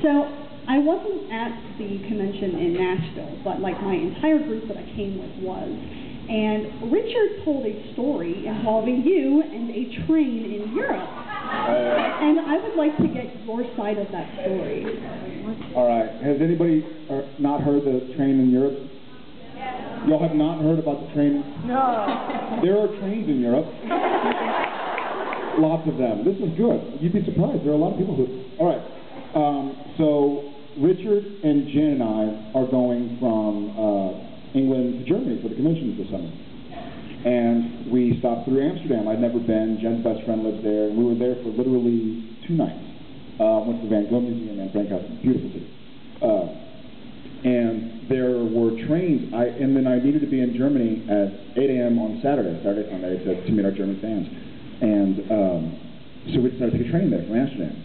So I wasn't at the convention in Nashville, but like my entire group that I came with was. And Richard told a story involving you and a train in Europe. And I would like to get your side of that story. All right. Has anybody not heard the train in Europe? Y'all have not heard about the train? No. There are trains in Europe. Lots of them. This is good. You'd be surprised. There are a lot of people who... All right. So Richard and Jen and I are going from England to Germany for the convention this summer. And we stopped through Amsterdam. I'd never been. Jen's best friend lives there. And we were there for literally 2 nights. Went to the Van Gogh Museum and Frankfurt. Beautiful city. And there were trains. And then I needed to be in Germany at 8 a.m. on Saturday, Sunday, to meet our German fans. And so we decided to take a train there from Amsterdam.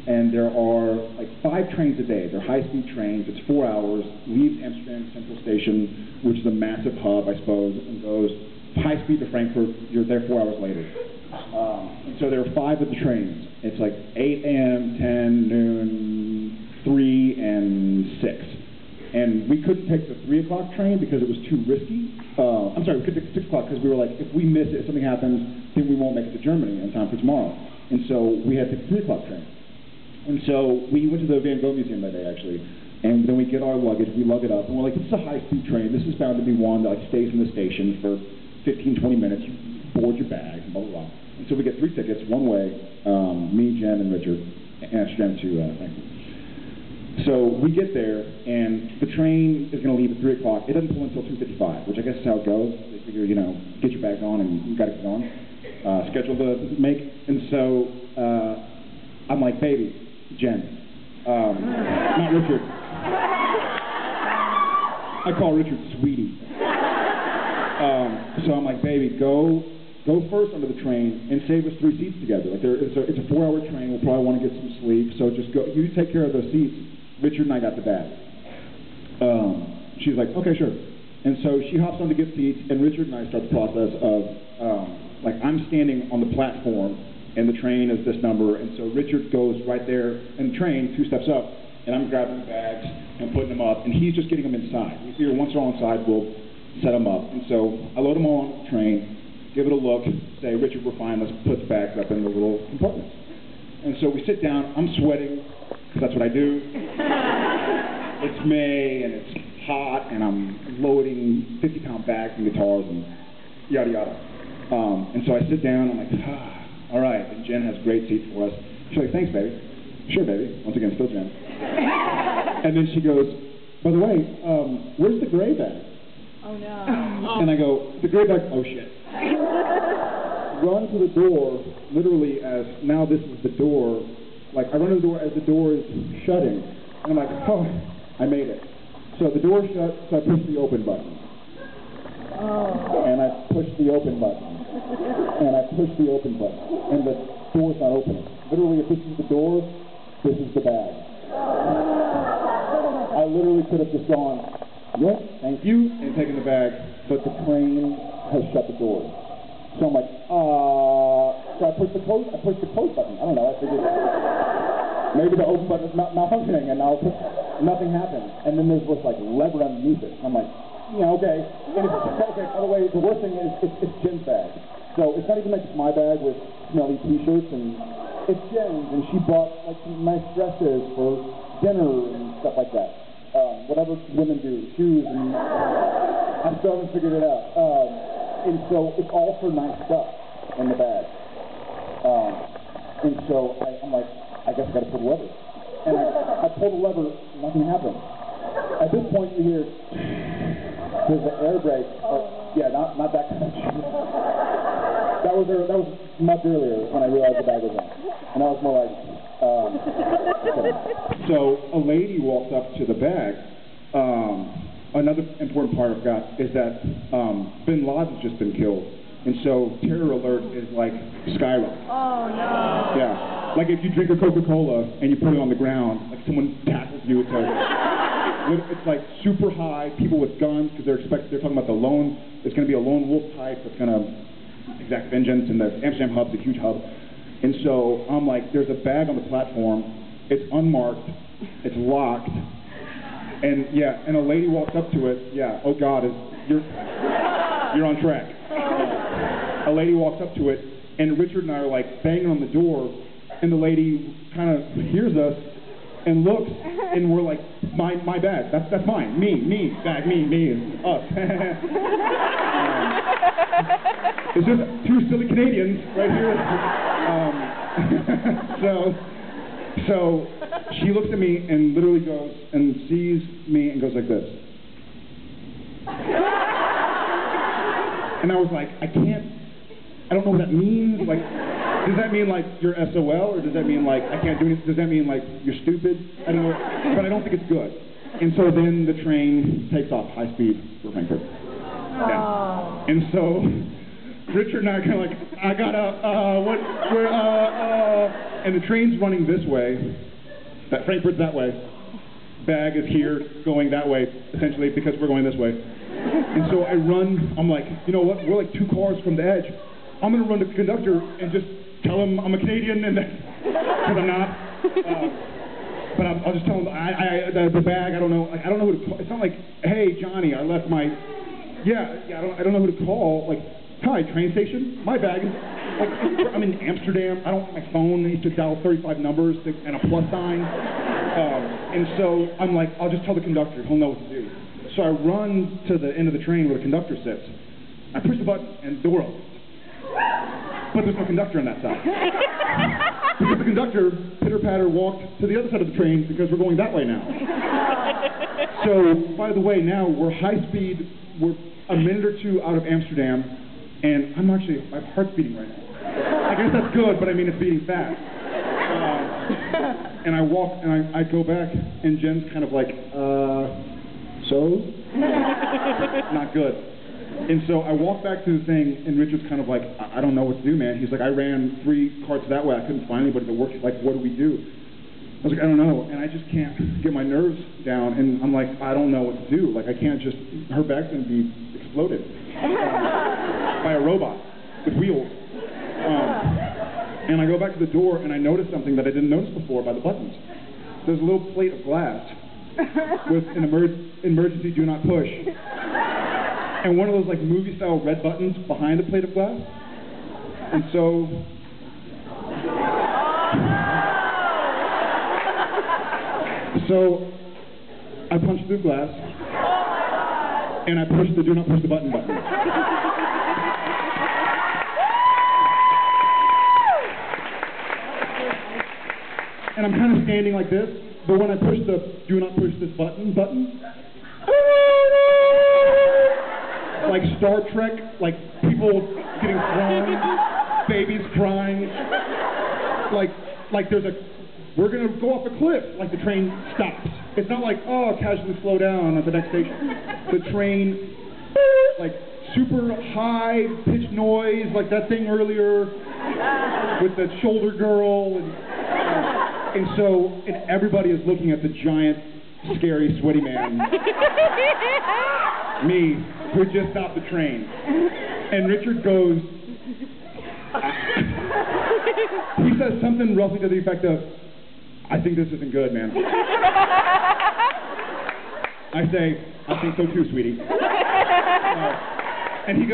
And there are like 5 trains a day. They're high-speed trains. It's 4 hours. Leaves Amsterdam Central Station, which is a massive hub, I suppose, and goes high-speed to Frankfurt. You're there 4 hours later. And so there are 5 of the trains. It's like 8 a.m., 10, noon, 3, and 6. And we couldn't take the 3 o'clock train because it was too risky. I'm sorry, we couldn't take the 6 o'clock because we were like, if we miss it, if something happens, then we won't make it to Germany in time for tomorrow. And so we had to take the 3 o'clock train. And so we went to the Van Gogh Museum that day, actually, and then we get our luggage, we lug it up, and we're like, this is a high-speed train. This is bound to be one that like stays in the station for 15, 20 minutes. You board your bag, blah, blah, blah. And so we get 3 tickets, one way, me, Jen, and Richard, Amsterdam to Frankfurt. So we get there, and the train is going to leave at 3 o'clock. It doesn't pull until 2:55, which I guess is how it goes. They figure, you know, get your bags on and you got to get on. Schedule to make. And so I'm like, baby, Jen, not Richard. I call Richard Sweetie. So I'm like, baby, go first under the train and save us 3 seats together. Like it's a 4-hour train. We'll probably want to get some sleep. So just go. You take care of those seats. Richard and I got the bag. She's like, okay, sure. And so she hops on to get seats, and Richard and I start the process of like I'm standing on the platform. And the train is this number, and so Richard goes right there in the train, 2 steps up, and I'm grabbing the bags and putting them up, and he's just getting them inside. We figure once they're all inside, we'll set them up. And so I load them all on the train, give it a look, say, Richard, we're fine, let's put the bags up in the little compartments. And so we sit down, I'm sweating, because that's what I do. It's May, and it's hot, and I'm loading 50-pound bags and guitars, and yada yada. And so I sit down, I'm like, all right, and Jen has a great seat for us. She's like, thanks, baby. Sure, baby. Once again, still Jen. And then she goes, by the way, where's the gray bag? Oh, no. And I go, the gray bag, oh, shit. Run to the door, literally as, now this is the door. Like, I run to the door as the door is shutting. And I'm like, oh, I made it. So the door shut, so I push the open button. Oh. And I push the open button. And I push the open button, and the door's not opening. Literally, if this is the door, this is the bag. I literally could have just gone, yep, thank you, and taken the bag, but the train has shut the door. So I'm like, so I push the close button. I don't know, I figured maybe the open button is not functioning, and nothing happened. And then there's this like lever underneath it. I'm like, yeah, okay. And it's, okay, by the way, the worst thing is it's Jen's bag. So it's not even like my bag with smelly t-shirts, and it's Jen's, and she bought like some nice dresses for dinner and stuff like that. Whatever women do, shoes, and I still haven't figured it out. And so it's all for nice stuff in the bag. And so I'm like, I guess I gotta pull the lever. And I pull the lever, nothing happened. At this point you hear, there's an air brake. Yeah, not that kind of shit. That was much earlier when I realized the bag was on. And I was more like, okay. So a lady walks up to the bag. Another important part I forgot is that Bin Laden's just been killed. And so terror alert is like skyrocketing. Oh, no. Yeah. Like if you drink a Coca-Cola and you put it on the ground, like someone tackles you, it's like super high, people with guns, because they're talking about it's going to be a lone wolf type that's going to exact vengeance, and the Amsterdam hub's a huge hub. And so I'm like, there's a bag on the platform, It's unmarked. It's locked. And yeah, and a lady walks up to it. Yeah, oh God, you're on track. A lady walks up to it, and Richard and I are like banging on the door, and the lady kind of hears us and looks, and we're like, my bag, that's mine, me, bag, me, us. It's just two silly Canadians right here. So she looks at me and literally goes and sees me and goes like this. And I was like, I don't know what that means. Like, does that mean like you're SOL, or does that mean like I can't do anything? Does that mean like you're stupid? I don't know, but I don't think it's good. And so then the train takes off high speed for Frankfurt. Yeah. And so Richard and I are kind of like, I gotta, and the train's running this way, that Frankfurt's that way, bag is here, going that way, essentially, because we're going this way. And so I run, I'm like, you know what, we're like 2 cars from the edge. I'm gonna run to the conductor and just tell him I'm a Canadian, and because I'm not. But I'll just tell him, the bag, I don't know who to call. It's not like, hey, Johnny, I left my, I don't know who to call. Like, hi, train station, my bag is, like, I'm in Amsterdam, I don't have my phone, I used to dial 35 numbers and a plus sign. And so I'm like, I'll just tell the conductor, he'll know what to do. So I run to the end of the train where the conductor sits. I push the button and the door opens. But there's no conductor on that side. Because the conductor, pitter-patter, walked to the other side of the train because we're going that way now. So, by the way, now we're high speed, we're a minute or 2 out of Amsterdam, and my heart's beating right now. I guess that's good, but I mean it's beating fast. And I walk, and I go back, and Jen's kind of like, so? Not good. And so I walk back to the thing, and Richard's kind of like, I don't know what to do, man. He's like, I ran 3 carts that way. I couldn't find anybody that worked. Like, what do we do? I was like, I don't know. And I just can't get my nerves down. And I'm like, I don't know what to do. Like, I can't just, her bag's going to be exploded by a robot with wheels. And I go back to the door, and I notice something that I didn't notice before by the buttons. There's a little plate of glass with an emergency do not push. And one of those like movie-style red buttons behind the plate of glass. And so, I punched through glass, and I pushed the do not push the button. And I'm kind of standing like this, but when I push the do not push this button, like Star Trek, like people getting thrown, babies crying, like there's we're gonna go off a cliff, like the train stops. It's not like, oh, casually slow down at the next station. The train, like super high pitched noise, like that thing earlier with the shoulder girl, and so everybody is looking at the giant, scary, sweaty man. Me, who just stopped the train. And Richard goes, he says something roughly to the effect of, I think this isn't good, man. I say, I think so too, sweetie. And he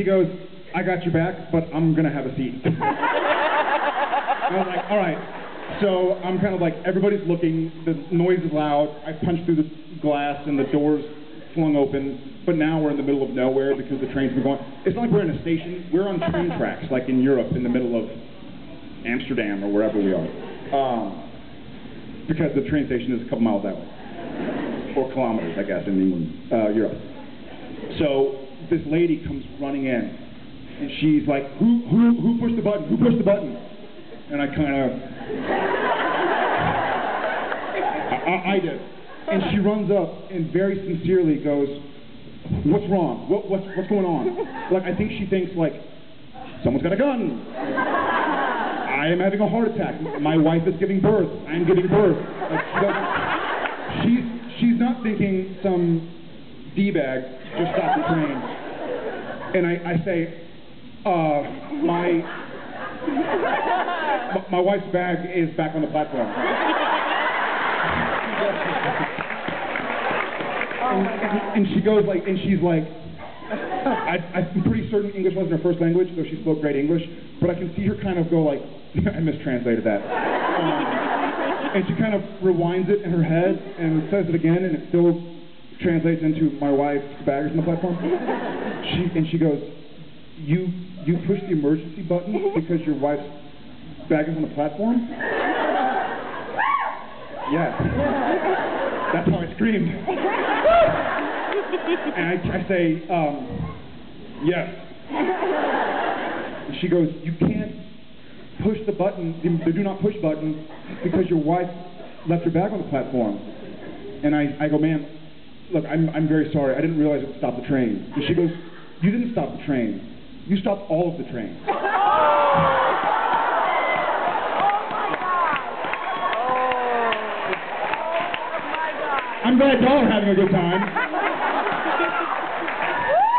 goes, I got your back, but I'm gonna have a seat. And I was like, all right. So I'm kind of like, everybody's looking, the noise is loud, I punched through the glass and the doors flung open, but now we're in the middle of nowhere because the train's been going. It's not like we're in a station, we're on train tracks, like in Europe, in the middle of Amsterdam or wherever we are. Because the train station is a couple miles that way. Or kilometers, I guess, in England, Europe. So this lady comes running in, and she's like, who pushed the button? Who pushed the button? And I kind of, I did. And she runs up and very sincerely goes, what's wrong? What's going on? Like, I think she thinks, like, someone's got a gun. I am having a heart attack. My wife is giving birth. I'm giving birth. Like, she's not thinking some D-bag just stopped the train. And I say, my wife's bag is back on the platform. and she goes like, and she's like, I'm pretty certain English wasn't her first language, though she spoke great English, but I can see her kind of go like, I mistranslated that. And she kind of rewinds it in her head and says it again, and it still translates into my wife's bag is on the platform. She goes, you push the emergency button because your wife's bag is on the platform? Yeah. That's how I screamed. And I say, yes. And she goes, you can't push the button, the do not push button, because your wife left her bag on the platform. And I go, ma'am, look, I'm very sorry. I didn't realize it stopped the train. And she goes, you didn't stop the train. You stopped all of the trains. I'm glad y'all are having a good time.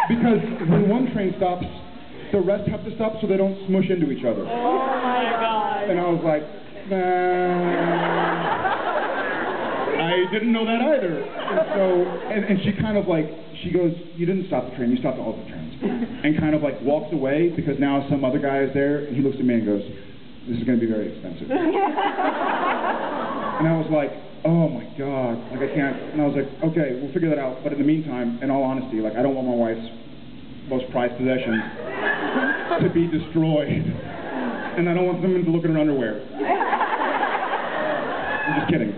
Because when one train stops, the rest have to stop so they don't smush into each other. Oh my God. And I was like, I didn't know that either. And so, and she kind of like, she goes, you didn't stop the train, you stopped all the trains. And kind of like walks away because now some other guy is there, and he looks at me and goes, this is going to be very expensive. And I was like, oh my God, like I can't, and I was like, okay, we'll figure that out, but in the meantime, in all honesty, like I don't want my wife's most prized possessions to be destroyed, and I don't want someone to look at her underwear. I'm just kidding.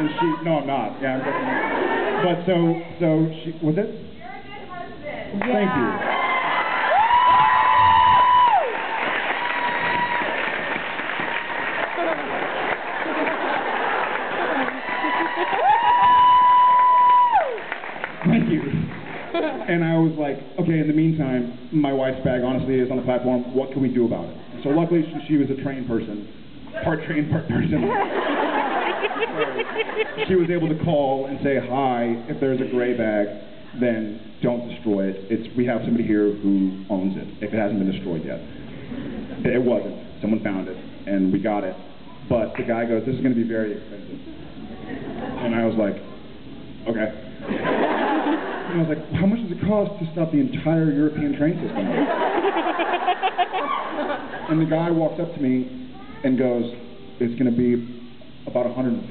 And she, no I'm not, yeah, I'm definitely, but so she, was it? You're a good husband. Thank you. Thank you. And I was like, okay, in the meantime, my wife's bag honestly is on the platform. What can we do about it? So luckily she was a trained person, part trained, part person. So she was able to call and say, hi, if there's a gray bag, then don't destroy it. We have somebody here who owns it, if it hasn't been destroyed yet. It wasn't. Someone found it, and we got it. But the guy goes, this is going to be very expensive. And I was like, okay. And I was like, how much does it cost to stop the entire European train system? And the guy walks up to me and goes, it's going to be about 150.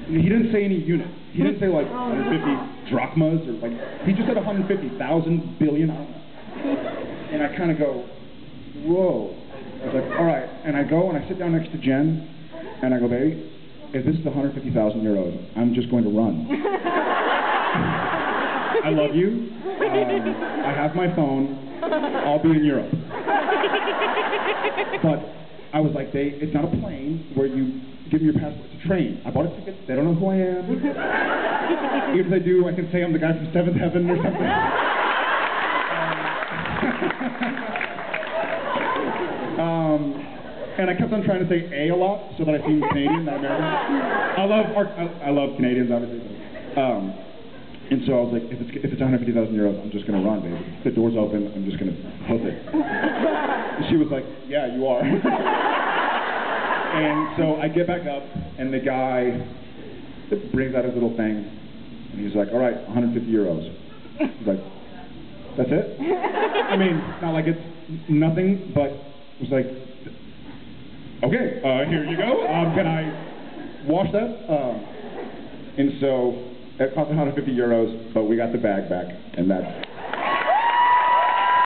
And he didn't say any unit. He didn't say like 150 drachmas or like, he just said 150,000 billion. And I kind of go, whoa. I was like, all right. And I go and I sit down next to Jen and I go, baby, if this is 150,000 euros, I'm just going to run. I love you. I have my phone. I'll be in Europe. But I was like, it's not a plane where you give me your passport. It's a train. I bought a ticket. They don't know who I am. Even if they do, I can say I'm the guy from Seventh Heaven or something. And I kept on trying to say a lot so that I seem Canadian, not American. I love Canadians, obviously. And so I was like, if it's 150,000 euros, I'm just going to run, baby. If the door's open, I'm just going to hoof it. And she was like, yeah, you are. And so I get back up, and the guy brings out his little thing, and he's like, all right, 150 euros. He's like, that's it? I mean, not like it's nothing, but it was like, okay, here you go. Can I wash that? And so it cost 150 euros, but we got the bag back, and that's